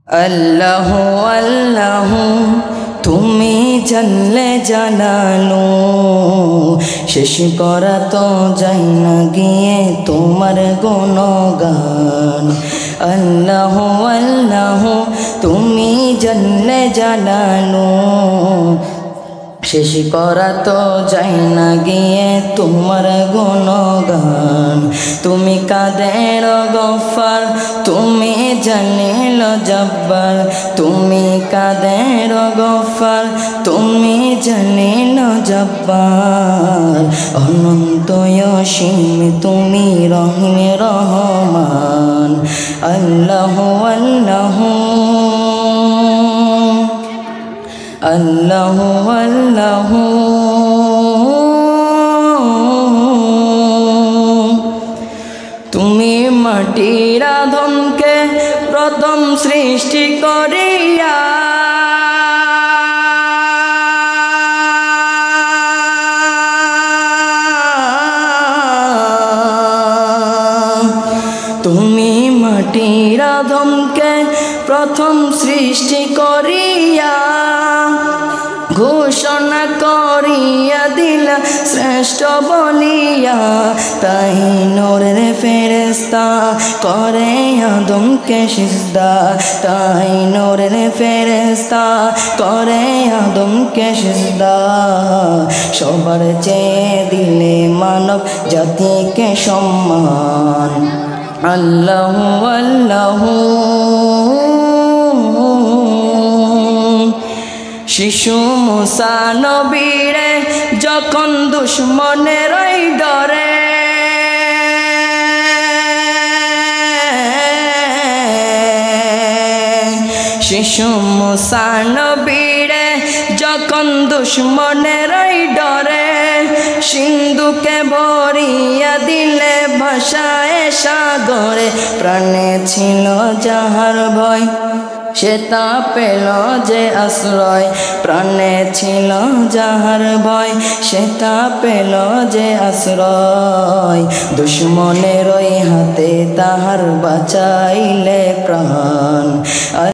আল্লাহ আল্লাহ তুমি জানলে জানালো, শেষ করা তো যায় না গিয়ে তোমার গুণগান। আল্লাহ আল্লাহ তুমি জানলে জানালো, শেষ করা তো যায় না গিয়ে তোমার গুণগান। তুমি কাদের গফফার, তুমি জালিল জব্বার, তুমি কাদের গফফার, তুমি জালিল জব্বার। অনন্ত অসীম তুমি রহিম রহমান। আল্লাহ আল্লাহ আল্লাহ আল্লাহ তুমি মাটির আদমকে প্রথম সৃষ্টি করিয়া তুমি মাটির আদমকে প্রথম সৃষ্টি করিয়া ঘোষণা করিয়া দিলা শ্রেষ্ঠ বলিয়া। তাই নূরের ফেরেশতা করে আদমকে সিজদা, তাই নূরের ফেরেশতা করে আদমকে সিজদা। সবার চেয়ে দিলে মানব জাতিকে সম্মান। আল্লাহ আল্লাহ শিশু মুসা নবীরে যখন দুশ্মনের ডরে শিশু মুসা নবীরে যখন দুশ্মনের ডরে সিন্ধুকে ভরিয়া দিলে ভাষায় সাগরে। প্রাণে ছিল যাহার ভয় সে তা পেল যে আশ্রয়, প্রাণে ছিল যাহার ভয় সে তা পেল যে আশ্রয়। দুশ্মনের হাতে তাহার বাঁচাইলে প্রাণ।